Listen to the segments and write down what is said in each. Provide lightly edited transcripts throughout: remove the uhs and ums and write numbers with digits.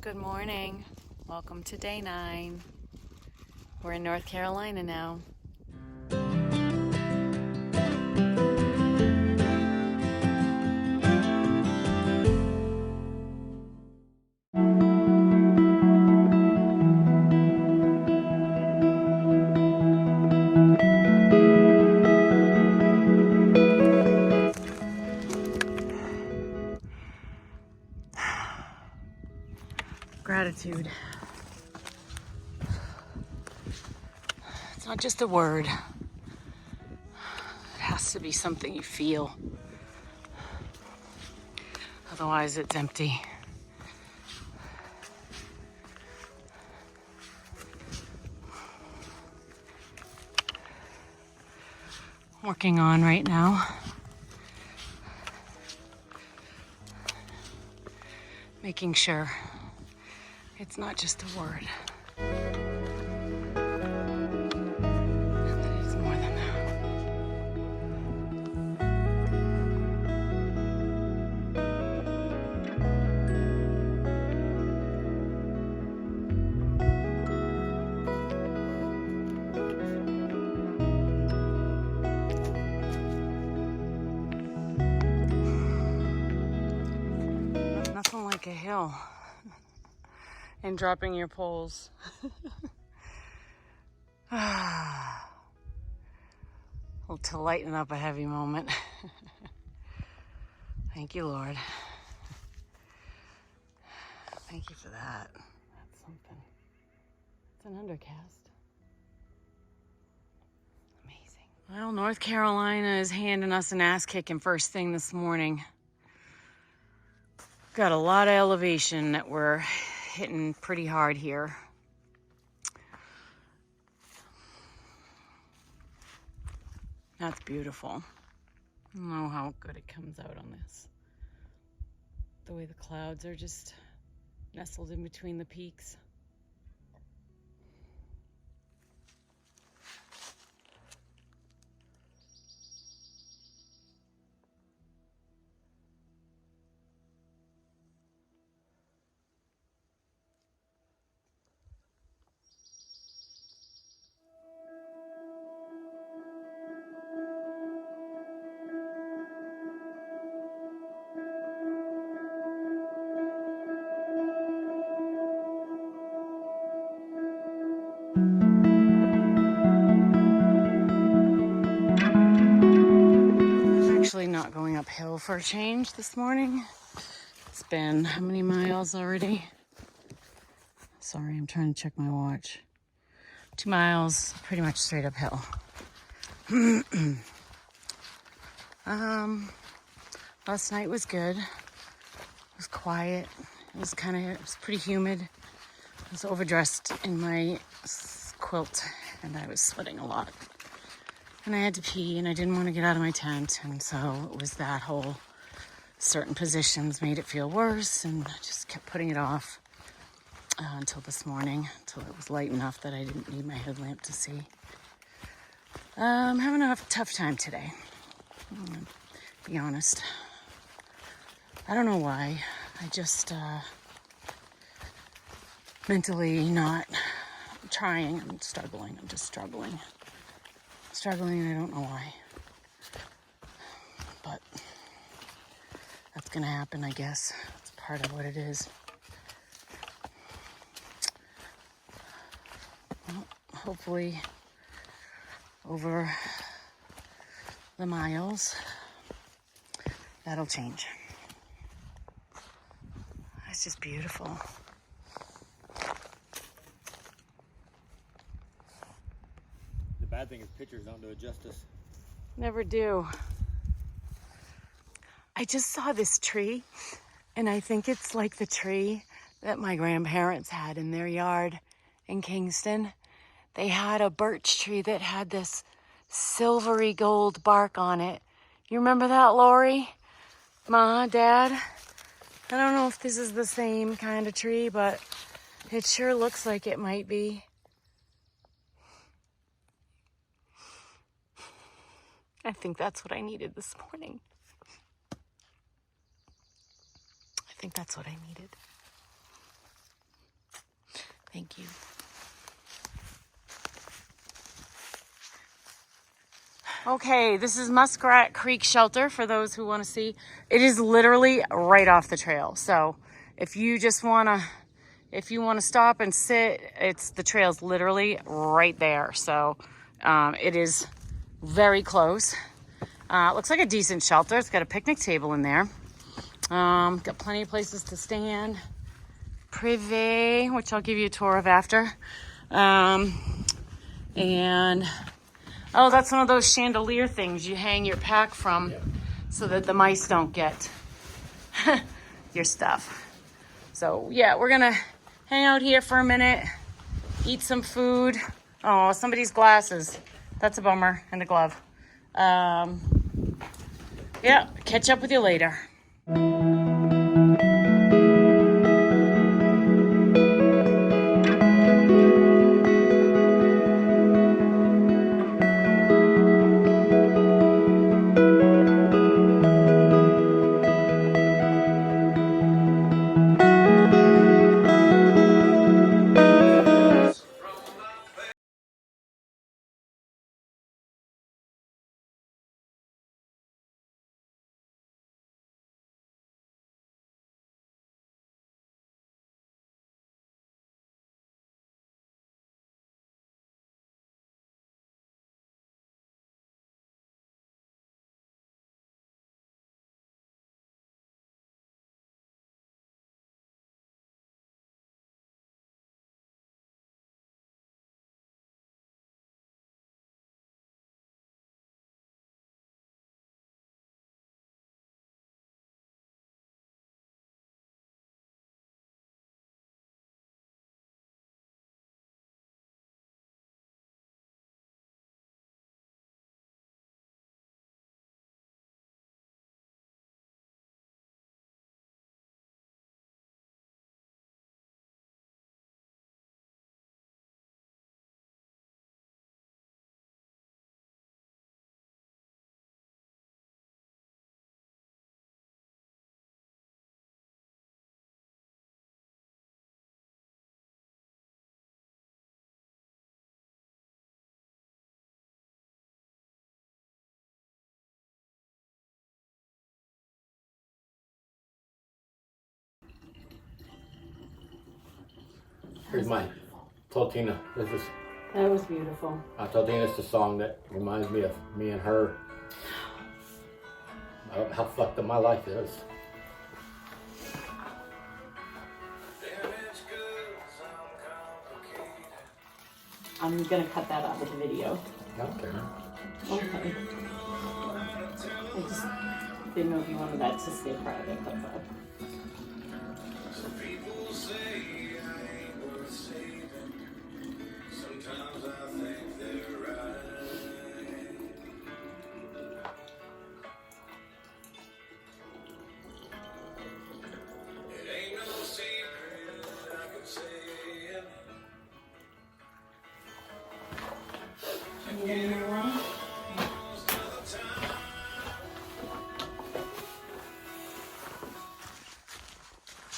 Good morning. Welcome to day 9. We're in North Carolina now. Gratitude. It's not just a word. It has to be something you feel. Otherwise, it's empty. Working on right now. Making sure it's not just a word. And that it's more than that. Nothing like a hill and dropping your poles. To lighten up a heavy moment. Thank you, Lord. Thank you for that. That's something. It's an undercast. Amazing. Well, North Carolina is handing us an ass kicking first thing this morning. Got a lot of elevation that we're hitting pretty hard here. That's beautiful. I don't know how good it comes out on this. The way the clouds are just nestled in between the peaks. Actually not going uphill for a change this morning. It's been how many miles already? Sorry, I'm trying to check my watch. 2 miles, pretty much straight uphill. Last night was good. It was quiet. It was pretty humid. I was overdressed in my quilt and I was sweating a lot. And I had to pee and I didn't want to get out of my tent. And so it was that whole certain positions made it feel worse. And I just kept putting it off until this morning, until it was light enough that I didn't need my headlamp to see. I'm having a tough time today. I'm gonna be honest. I don't know why. I just mentally not trying. I'm struggling. I'm just struggling. And I don't know why. But that's gonna happen, I guess. It's part of what it is. Well, hopefully over the miles, that'll change. It's just beautiful. The bad thing is pictures don't do it justice. Never do. I just saw this tree, and I think it's like the tree that my grandparents had in their yard in Kingston. They had a birch tree that had this silvery gold bark on it. You remember that, Lori? Ma, Dad? I don't know if this is the same kind of tree, but it sure looks like it might be. I think that's what I needed this morning. I think that's what I needed. Thank you. Okay, this is Muskrat Creek Shelter for those who want to see. It is literally right off the trail. So if you just want to, if you want to stop and sit, the trail's literally right there. So it is very close. It looks like a decent shelter. It's got a picnic table in there. Got plenty of places to stand. Privé, which I'll give you a tour of after. And oh, that's one of those chandelier things you hang your pack from so that the mice don't get your stuff. So yeah, we're gonna hang out here for a minute, eat some food. Oh, somebody's glasses. That's a bummer, and a glove. Yeah, catch up with you later. Here's mine. Told Tina, That was beautiful. I told Tina it's the song that reminds me of me and her. How fucked up my life is. I'm gonna cut that out of the video. Okay. Okay. I just didn't know if you wanted that to stay private, that's all.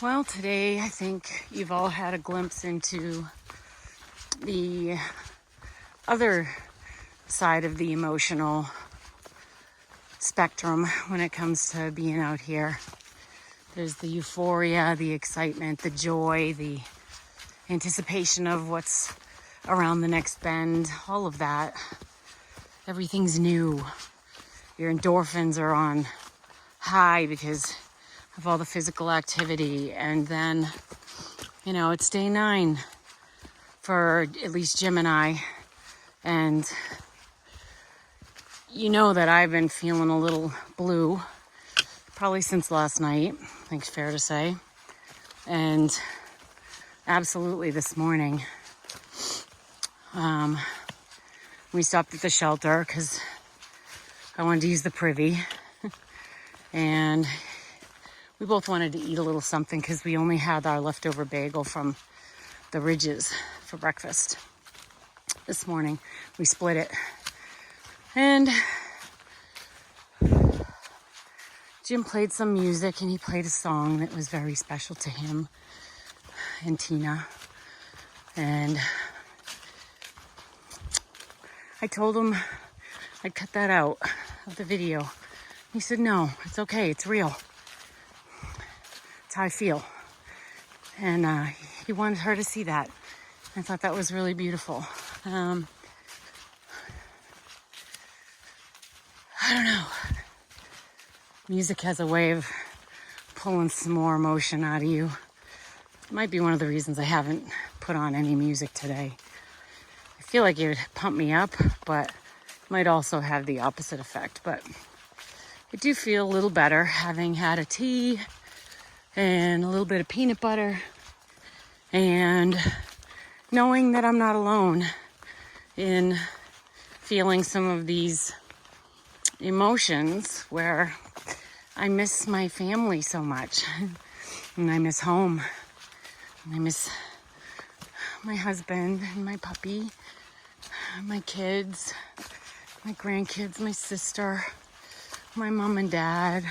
Well, today I think you've all had a glimpse into the other side of the emotional spectrum when it comes to being out here. There's the euphoria, the excitement, the joy, the anticipation of what's around the next bend, all of that. Everything's new. Your endorphins are on high because of all the physical activity. And then, you know, it's day 9 for at least Jim and I. And you know that I've been feeling a little blue, probably since last night, I think it's fair to say. And absolutely this morning, we stopped at the shelter because I wanted to use the privy. And we both wanted to eat a little something because we only had our leftover bagel from the Ridges for breakfast this morning. We split it. And Jim played some music, and he played a song that was very special to him and Tina. And I told him I'd cut that out of the video. He said, no, it's okay. It's real. It's how I feel. And he wanted her to see that. I thought that was really beautiful. I don't know. Music has a way of pulling some more emotion out of you. It might be one of the reasons I haven't put on any music today. I feel like it would pump me up, but might also have the opposite effect. But I do feel a little better having had a tea and a little bit of peanut butter and knowing that I'm not alone in feeling some of these emotions where I miss my family so much, and I miss home, and I miss my husband and my puppy, my kids, my grandkids, my sister, my mom and dad,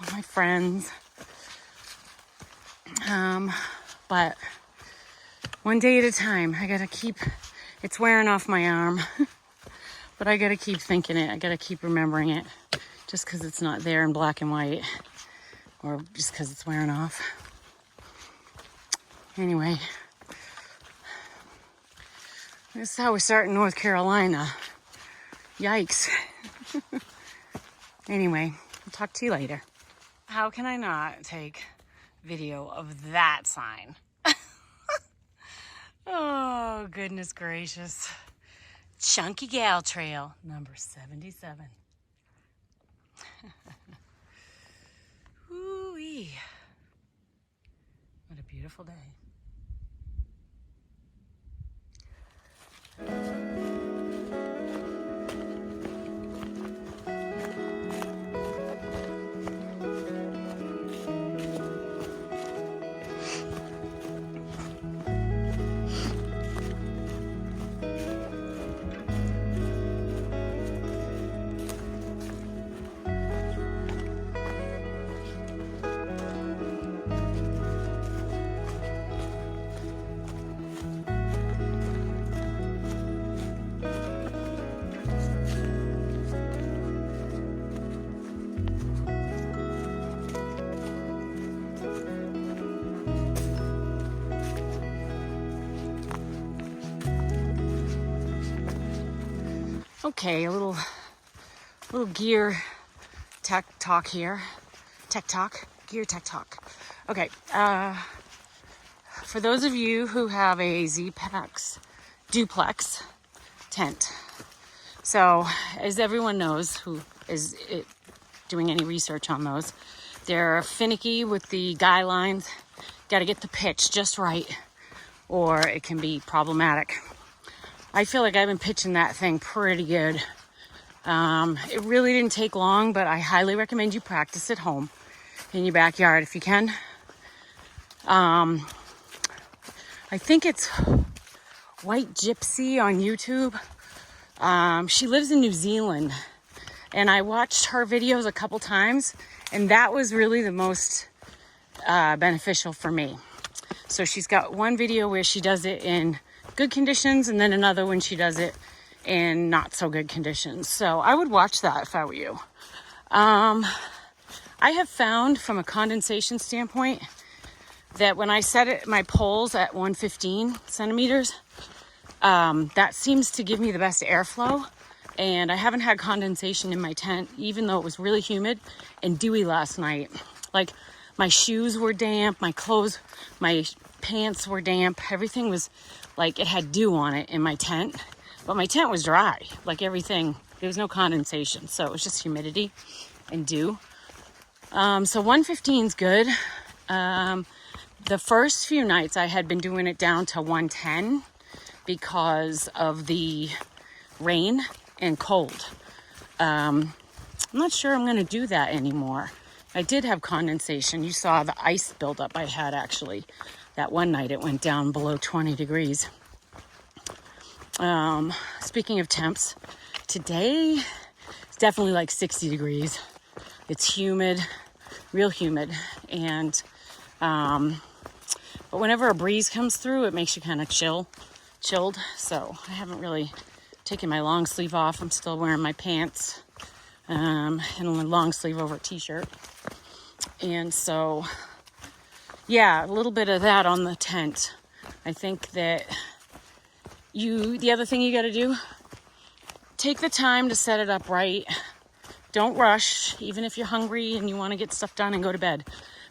all my friends. But one day at a time. I gotta keep, it's wearing off my arm, but I gotta keep thinking it. I gotta keep remembering it. Just because it's not there in black and white, or just because it's wearing off. Anyway, this is how we start in North Carolina. Yikes. Anyway, I'll talk to you later. How can I not take video of that sign? Oh, goodness gracious. Chunky Gal Trail, number 77. Ooh-wee. What a beautiful day. Okay, a little gear tech talk here. Tech talk, gear tech talk. Okay, for those of you who have a Z-Pax duplex tent, so as everyone knows who is doing any research on those, they're finicky with the guy lines. Got to get the pitch just right, or it can be problematic. I feel like I've been pitching that thing pretty good. It really didn't take long, but I highly recommend you practice at home in your backyard if you can. I think it's White Gypsy on YouTube. She lives in New Zealand, and I watched her videos a couple times, and that was really the most beneficial for me. So she's got one video where she does it in good conditions, and then another when she does it in not so good conditions. So I would watch that if I were you. I have found from a condensation standpoint that when I set it my poles at 115 centimeters, that seems to give me the best airflow. And I haven't had condensation in my tent, even though it was really humid and dewy last night. Like, my shoes were damp, my clothes, my pants were damp. Everything was like it had dew on it in my tent, but my tent was dry. Like everything, there was no condensation, so it was just humidity and dew. So 115 is good. The first few nights I had been doing it down to 110 because of the rain and cold. I'm not sure I'm going to do that anymore. I did have condensation. You saw the ice buildup I had actually. That one night it went down below 20 degrees. Speaking of temps, today it's definitely like 60 degrees. It's humid, real humid. And But whenever a breeze comes through, it makes you kind of chilled. So I haven't really taken my long sleeve off. I'm still wearing my pants and a long sleeve over a t-shirt. And so, yeah, a little bit of that on the tent. I think that the other thing you got to do, take the time to set it up right. Don't rush, even if you're hungry and you want to get stuff done and go to bed.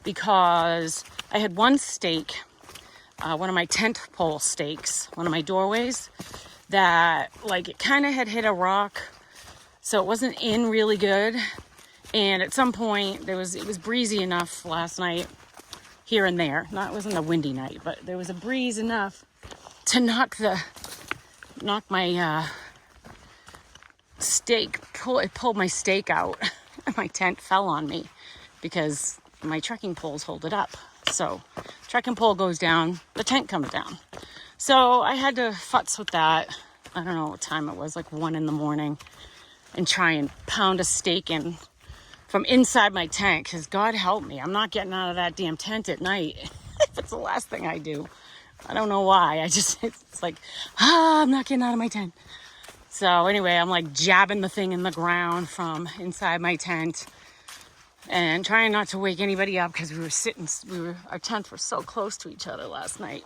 Because I had one stake, one of my tent pole stakes, one of my doorways, that like it kind of had hit a rock, so it wasn't in really good. And at some point it was breezy enough last night, here and there. It wasn't a windy night, but there was a breeze enough to knock my stake. It pulled my stake out. My tent fell on me because my trekking poles hold it up. So trekking pole goes down, the tent comes down. So I had to futz with that. I don't know what time it was, like 1 a.m, and try and pound a stake in from inside my tent, because God help me, I'm not getting out of that damn tent at night. That's the last thing I do. I don't know why. It's like, I'm not getting out of my tent. So anyway, I'm like jabbing the thing in the ground from inside my tent and trying not to wake anybody up, because our tents were so close to each other last night.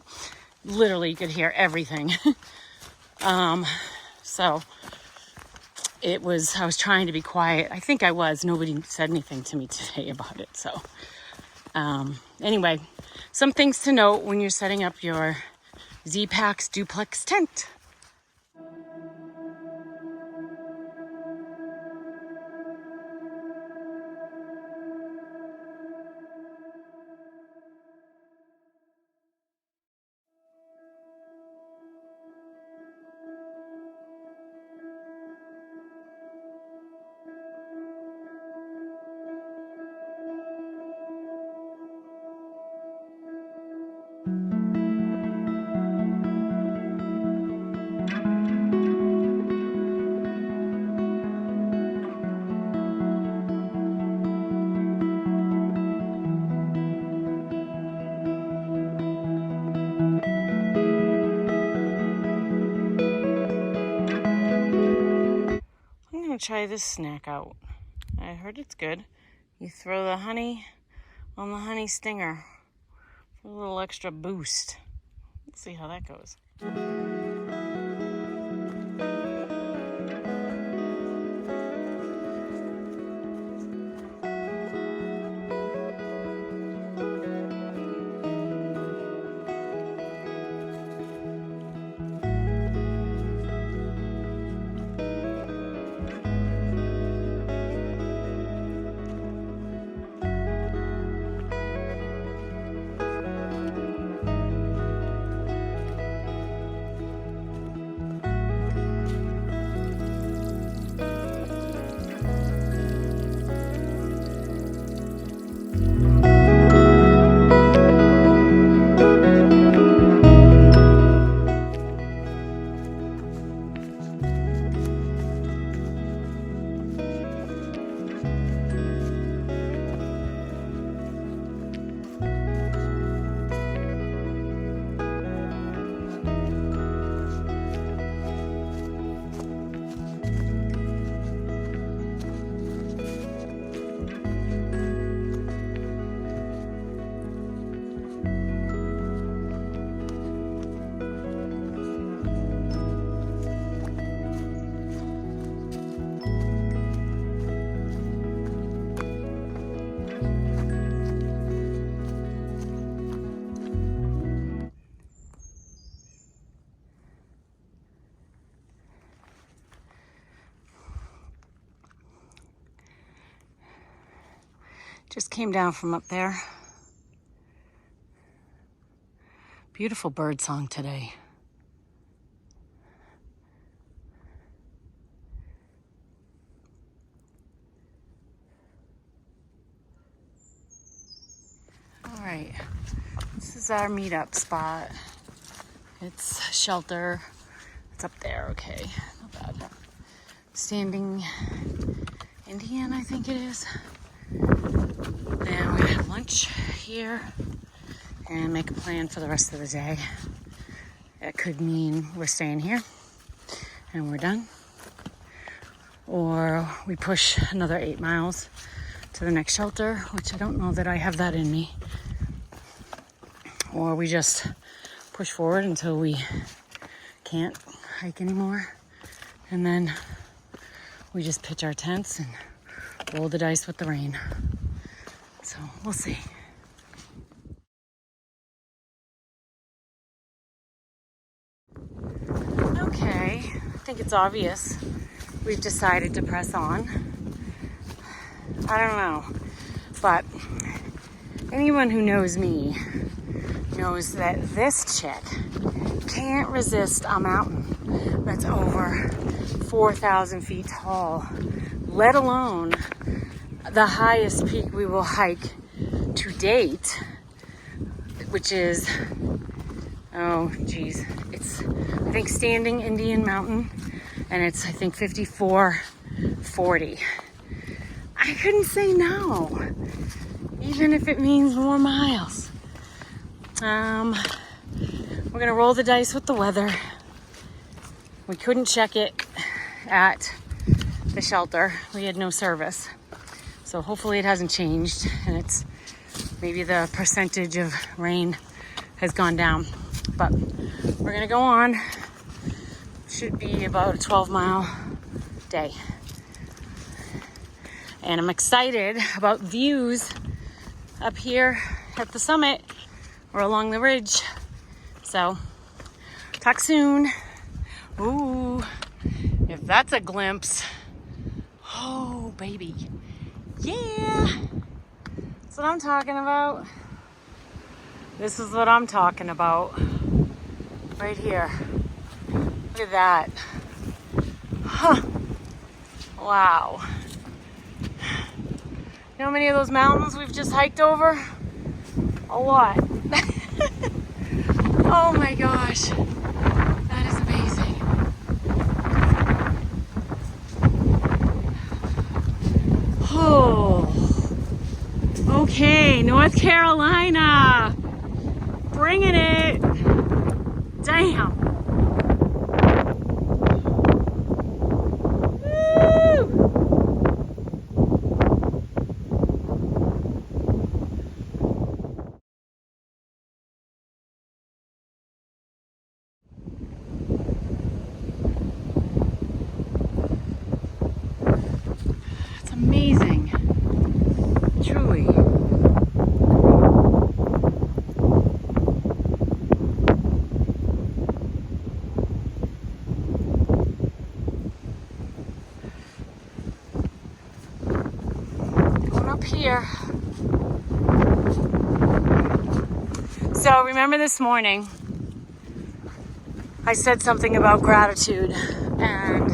Literally, you could hear everything. So I was trying to be quiet. I think I was. Nobody said anything to me today about it. So anyway, some things to note when you're setting up your Z-Packs duplex tent. Try this snack out. I heard it's good. You throw the honey on the honey stinger for a little extra boost. Let's see how that goes. Just came down from up there. Beautiful bird song today. All right, this is our meetup spot. It's shelter. It's up there, okay, not bad. Standing Indian, I think it is. Then we have lunch here, and make a plan for the rest of the day. It could mean we're staying here and we're done, or we push another 8 miles to the next shelter, which I don't know that I have that in me, or we just push forward until we can't hike anymore, and then we just pitch our tents and roll the dice with the rain. So we'll see. Okay, I think it's obvious we've decided to press on. I don't know, but anyone who knows me knows that this chick can't resist a mountain that's over 4,000 feet tall, let alone the highest peak we will hike to date, which is, oh geez, it's, I think, Standing Indian Mountain, and it's, I think, 5440. I couldn't say no, even if it means more miles. We're gonna roll the dice with the weather. We couldn't check it at the shelter. We had no service. So hopefully it hasn't changed, and it's maybe the percentage of rain has gone down. But we're gonna go on. Should be about a 12-mile day. And I'm excited about views up here at the summit or along the ridge. So, talk soon. Ooh, if that's a glimpse. Oh, baby. Yeah. That's what I'm talking about. This is what I'm talking about. Right here. Look at that. Huh. Wow. You know how many of those mountains we've just hiked over? A lot. Oh my gosh. That is amazing. Oh. Okay, North Carolina. Bringing it. Damn. Amazing, truly. Going up here. So remember this morning, I said something about gratitude, and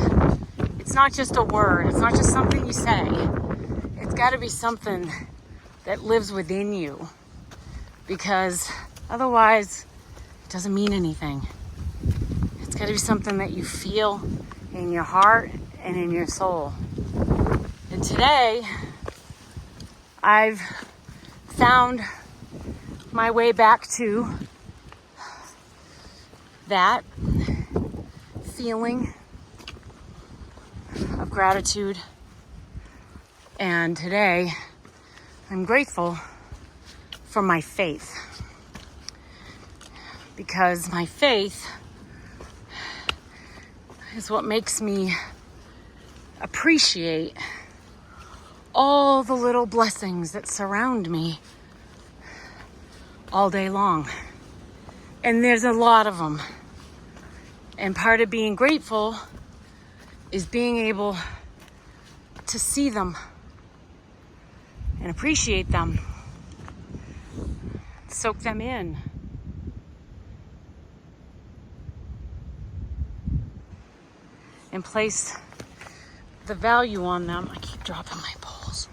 it's not just a word. It's not just something you say. It's got to be something that lives within you, because otherwise it doesn't mean anything. It's got to be something that you feel in your heart and in your soul. And today I've found my way back to that feeling of gratitude. And today I'm grateful for my faith, because my faith is what makes me appreciate all the little blessings that surround me all day long. And there's a lot of them. And part of being grateful is being able to see them and appreciate them, soak them in. And place the value on them. I keep dropping my poles.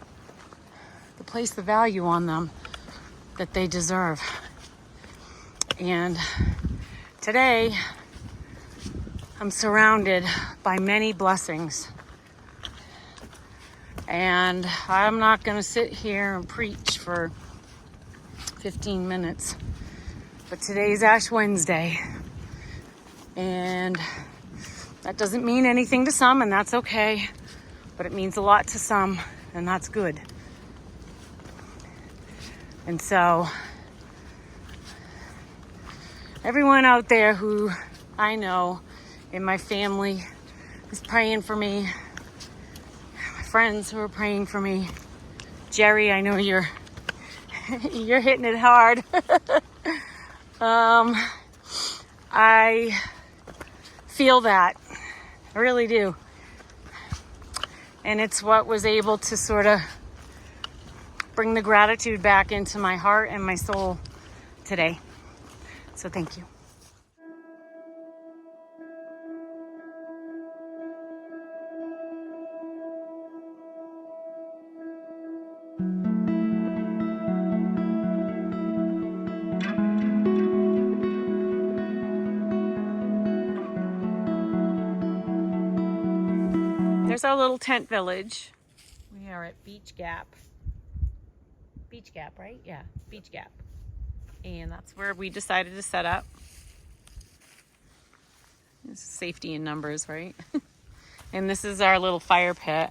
To place the value on them that they deserve. And today, I'm surrounded by many blessings. And I'm not going to sit here and preach for 15 minutes. But today's Ash Wednesday. And that doesn't mean anything to some, and that's okay. But it means a lot to some, and that's good. And so, everyone out there who I know in my family is praying for me. My friends who are praying for me. Jerry, I know you're hitting it hard. I feel that. I really do. And it's what was able to sort of bring the gratitude back into my heart and my soul today. So thank you. There's our little tent village. We are at Beech Gap. Beech Gap, right? Yeah, Beech Gap. And that's where we decided to set up. It's safety in numbers, right? And this is our little fire pit.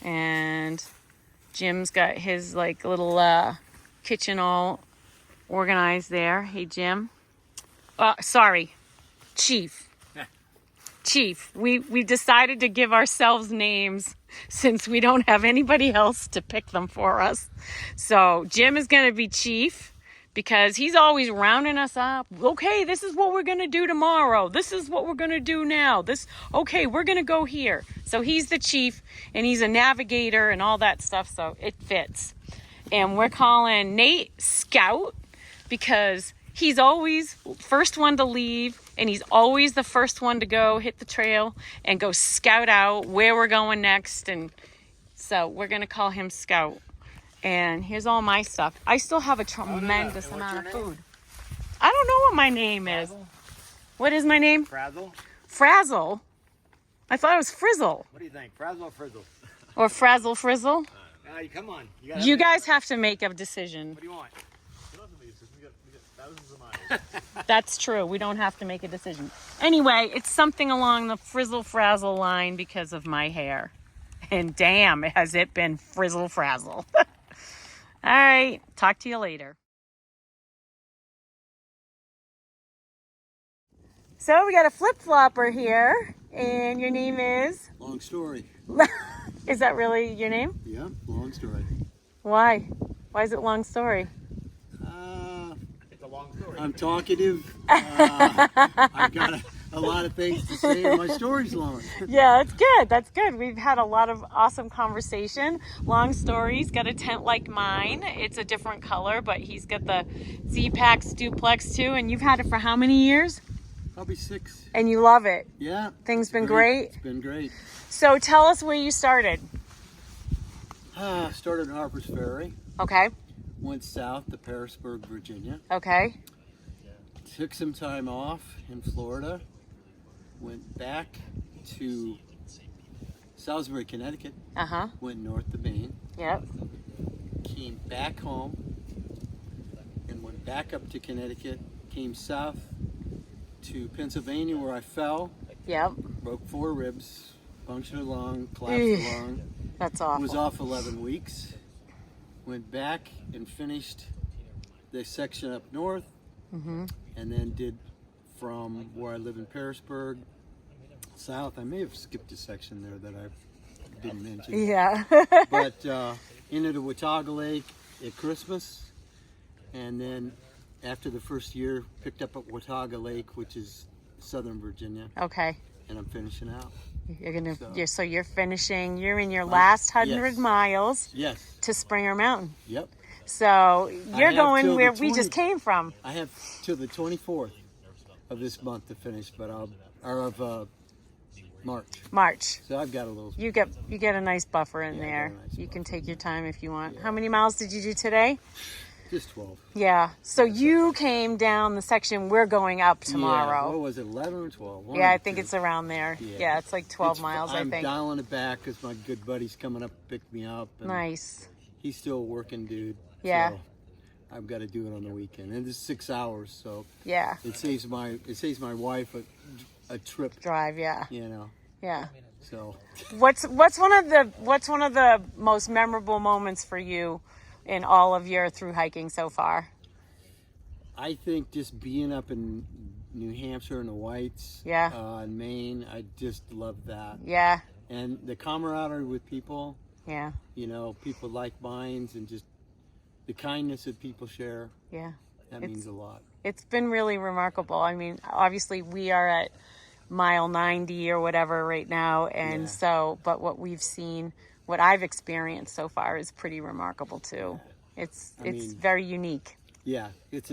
And Jim's got his like little kitchen all organized there. Hey, Jim. Sorry, Chief. Chief, we decided to give ourselves names since we don't have anybody else to pick them for us. So Jim is going to be Chief because he's always rounding us up. Okay, this is what we're going to do tomorrow. This is what we're going to do now. Okay, we're going to go here. So he's the Chief and he's a navigator and all that stuff. So it fits. And we're calling Nate Scout because he's always first one to leave, and he's always the first one to go hit the trail and go scout out where we're going next. And so we're going to call him Scout. And here's all my stuff. I still have a tremendous amount of food. I don't know what my name is. What is my name? Frazzle. Frazzle? I thought it was Frizzle. What do you think? Frazzle or Frizzle? Or Frazzle Frizzle? Come on. You guys have to make a decision. What do you want? That's true. We don't have to make a decision. Anyway, it's something along the frizzle frazzle line because of my hair. And damn, has it been frizzle frazzle. All right. Talk to you later. So we got a flip-flopper here. And your name is? Long story. Is that really your name? Yeah, long story. Why? Why is it long story? I'm talkative. I've got a lot of things to say, and my story's long. Yeah, that's good. That's good. We've had a lot of awesome conversation. Long stories. Got a tent like mine. It's a different color, but he's got the Z-Pax duplex too. And you've had it for how many years? Probably 6. And you love it. Yeah. Things been great. It's been great. So tell us where you started. Started in Harper's Ferry. Okay. Went south to Pearisburg, Virginia. Okay. Took some time off in Florida. Went back to Salisbury, Connecticut. Uh-huh. Went north to Maine. Yep. Came back home and went back up to Connecticut. Came south to Pennsylvania where I fell. Yep. Broke 4 ribs. Punctured a lung. Collapsed a lung. That's awful. Was off 11 weeks. Went back and finished the section up north. Mm-hmm. And then did from where I live in Pearisburg south. I may have skipped a section there that I didn't mention. Yeah. But into the Watauga Lake at Christmas, and then after the first year, picked up at Watauga Lake, which is Southern Virginia. Okay. And I'm finishing out. You're gonna. So you're finishing. You're in your last 100 miles. Yes. To Springer Mountain. Yep. So you're going where we 20 just came from. I have till the 24th of this month to finish, but March. So I've got a little. You get a nice buffer in there. You can take your time if you want. How many miles did you do today? Just 12. Yeah. So you came down the section we're going up tomorrow. Yeah. What was it, 11 or 12? Yeah, I think it's around there. Yeah, it's like 12 miles, I think. I'm dialing it back because my good buddy's coming up to pick me up. And nice. He's still working, dude. Yeah. So I've got to do it on the weekend, and it's 6 hours, so Yeah. it saves my wife a trip. Drive. Yeah. You know, Yeah. so What's one of the most memorable moments for you in all of your through hiking so far? I think just being up in New Hampshire and the Whites, Yeah. in Maine, I just love that. Yeah. And the camaraderie with people, Yeah. you know, people like minds, and just the kindness that people share, Yeah. that means a lot. It's been really remarkable. I mean, obviously we are at mile 90 or whatever right now, and Yeah. so, but what we've seen, what I've experienced so far is pretty remarkable too. It's mean, very unique. Yeah, it's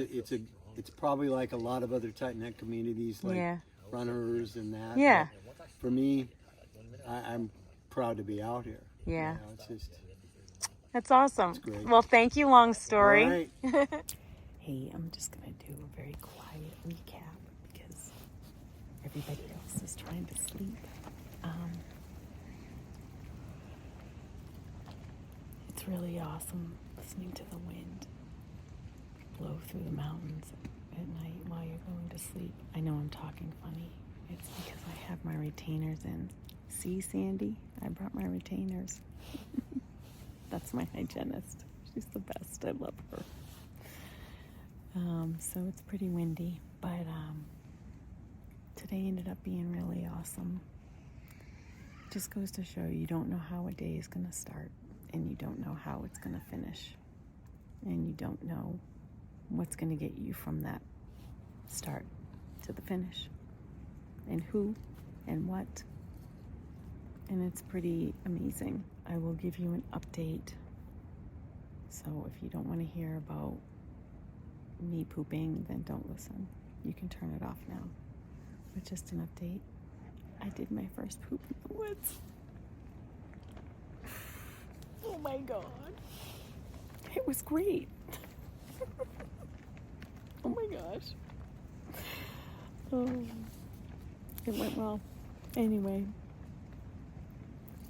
probably like a lot of other tight knit communities, like Yeah. runners and that. Yeah. But for me, I'm proud to be out here. Yeah. You know, it's just That's awesome. great. Well, thank you, Long Story. all right. Hey, I'm just going to do a very quiet recap because everybody else is trying to sleep. It's really awesome listening to the wind blow through the mountains at night while you're going to sleep. I know I'm talking funny. It's because I have my retainers in. See, Sandy? I brought my retainers. That's my hygienist. She's the best. I love her. So it's pretty windy, but today ended up being really awesome. Just goes to show you don't know how a day is going to start, and you don't know how it's going to finish, and you don't know what's going to get you from that start to the finish, and who and what. And it's pretty amazing. I will give you an update. So if you don't want to hear about me pooping, then don't listen. You can turn it off now. But just an update. I did my first poop in the woods. Oh my God. It was great. Oh my gosh. Oh, it went well. Anyway,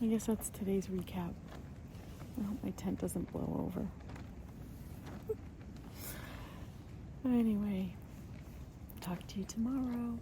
I guess that's today's recap. I hope my tent doesn't blow over. Anyway, talk to you tomorrow.